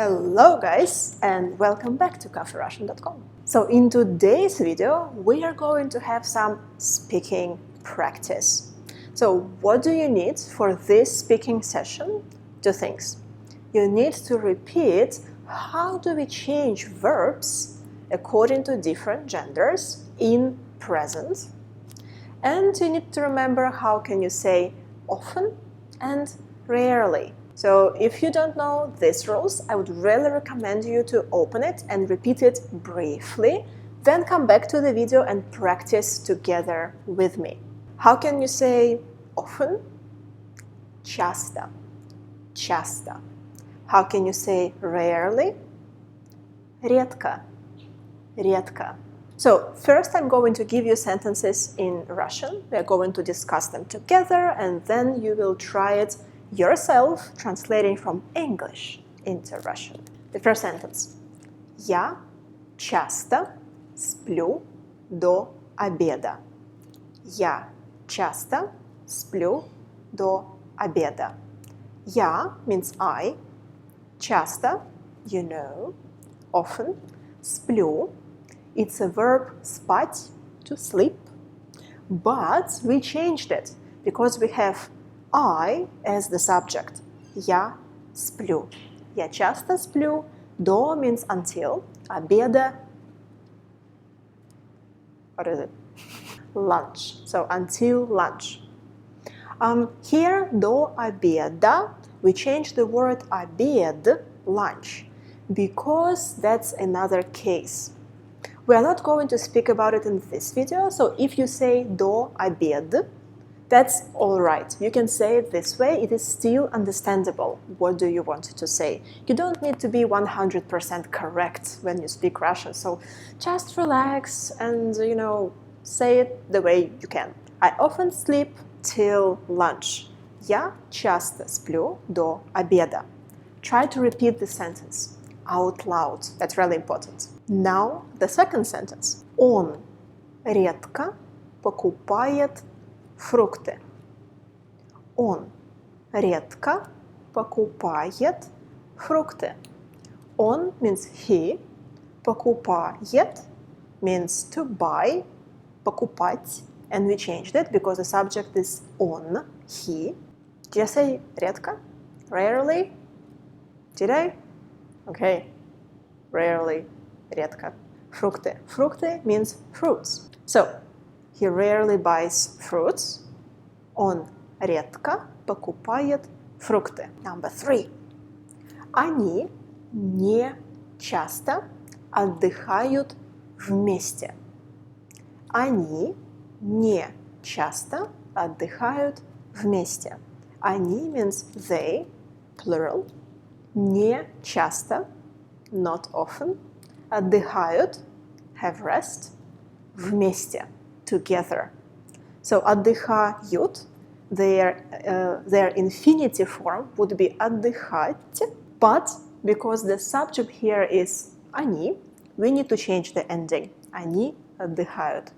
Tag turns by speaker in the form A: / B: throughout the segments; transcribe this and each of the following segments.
A: Hello guys, and welcome back to caferussian.com. So in today's video we are going to have some speaking practice. So what do you need for this speaking session? Two things. You need to repeat how do we change verbs according to different genders in present. And you need to remember how can you say often and rarely. So if you don't know these rules, I would really recommend you to open it and repeat it briefly, then come back to the video and practice together with me. How can you say often? Часто. Часто. How can you say rarely? Редко. Редко. So first I'm going to give you sentences in Russian. We are going to discuss them together and then you will try it yourself, translating from English into Russian. The first sentence. Я часто сплю до обеда. Я часто сплю до обеда. Я means I. Часто, you know, often. Сплю, it's a verb спать, to sleep. But we changed it because we have I as the subject. Я сплю. Я часто сплю. До means until. Обеда. What is it? Lunch. So until lunch. Here, до обеда, we change the word обед, lunch, because that's another case. We are not going to speak about it in this video, so if you say до обед, that's all right. You can say it this way. It is still understandable. What do you want to say? You don't need to be 100% correct when you speak Russian. So just relax and, say it the way you can. I often sleep till lunch. Я часто сплю до обеда. Try to repeat the sentence out loud. That's really important. Now, the second sentence. Он редко покупает фрукты. Он редко покупает фрукты. Он means he. Покупает means to buy. Покупать. And we changed it because the subject is он, he. Did I say редко? Rarely? Did I? Okay. Rarely. Редко. Фрукты. Фрукты means fruits. So, he rarely buys fruits. Он редко покупает фрукты. Number 3. Они не часто отдыхают вместе. Они не часто отдыхают вместе. Они means they, plural. Не часто, not often. Отдыхают, have rest. Вместе, together. So отдыхают, their infinitive form would be отдыхать, but because the subject here is они, we need to change the ending. Они отдыхают.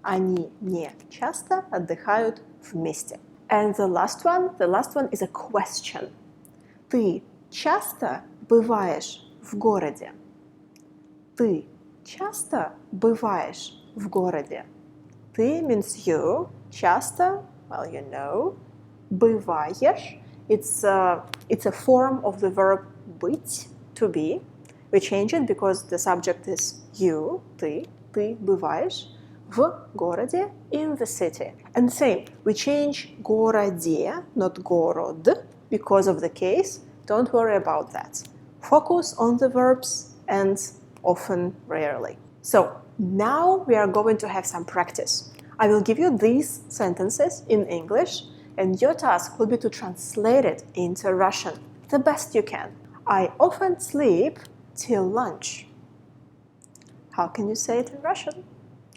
A: Они не часто отдыхают вместе. And the last one is a question. Ты часто бываешь в городе? Ты часто бываешь в городе? Ты means you. Часто, well, you know. Бываешь, it's a form of the verb быть, to be. We change it because the subject is you, ты бываешь в городе, in the city. And same, we change городе, not город, because of the case. Don't worry about that. Focus on the verbs and often, rarely. So now we are going to have some practice. I will give you these sentences in English and your task will be to translate it into Russian the best you can. I often sleep till lunch. How can you say it in Russian?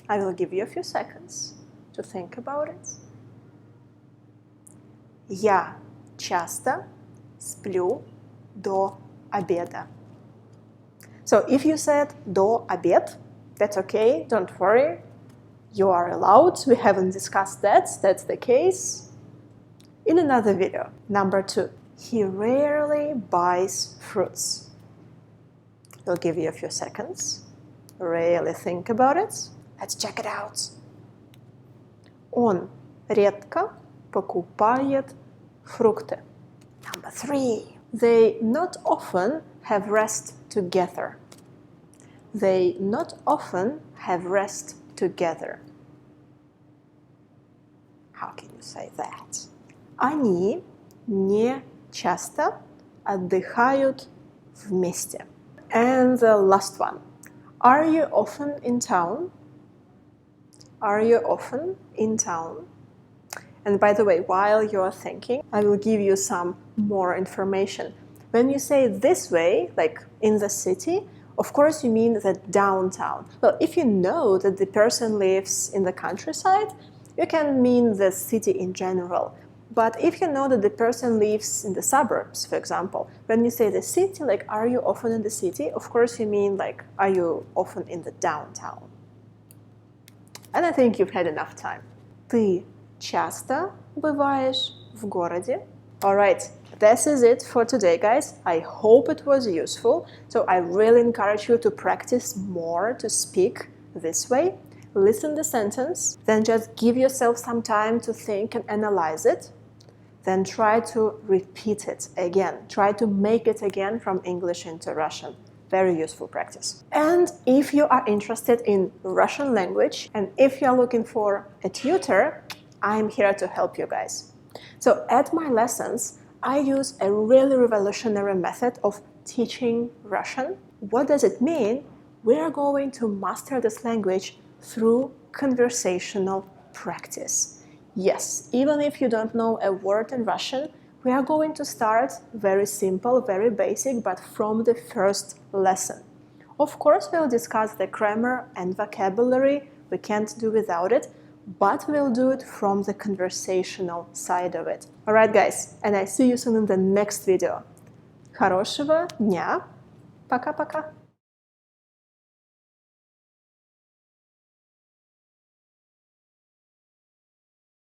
A: I will give you a few seconds to think about it. Я часто сплю до обеда. So if you said до обед, that's okay, don't worry. You are allowed. We haven't discussed that. That's the case. In another video. Number 2. He rarely buys fruits. We'll give you a few seconds. Really think about it. Let's check it out. Он редко покупает фрукты. Number 3. They not often have rest together. They not often have rest together. How can you say that? Они не часто отдыхают вместе. And the last one. Are you often in town? Are you often in town? And by the way, while you're thinking, I will give you some more information. When you say this way, like in the city, of course you mean the downtown. Well, if you know that the person lives in the countryside, you can mean the city in general. But if you know that the person lives in the suburbs, for example, when you say the city, like, are you often in the city? Of course you mean, like, are you often in the downtown? And I think you've had enough time. Ты часто бываешь в городе? Alright, this is it for today, guys. I hope it was useful. So I really encourage you to practice more to speak this way. Listen the sentence, then just give yourself some time to think and analyze it. Then try to repeat it again. Try to make it again from English into Russian. Very useful practice. And if you are interested in Russian language and if you are looking for a tutor, I'm here to help you guys. So at my lessons, I use a really revolutionary method of teaching Russian. What does it mean? We are going to master this language through conversational practice. Yes, even if you don't know a word in Russian, we are going to start very simple, very basic, but from the first lesson. Of course, we'll discuss the grammar and vocabulary, we can't do without it, but we'll do it from the conversational side of it. Alright, guys, and I see you soon in the next video. Хорошего дня. Пока-пока.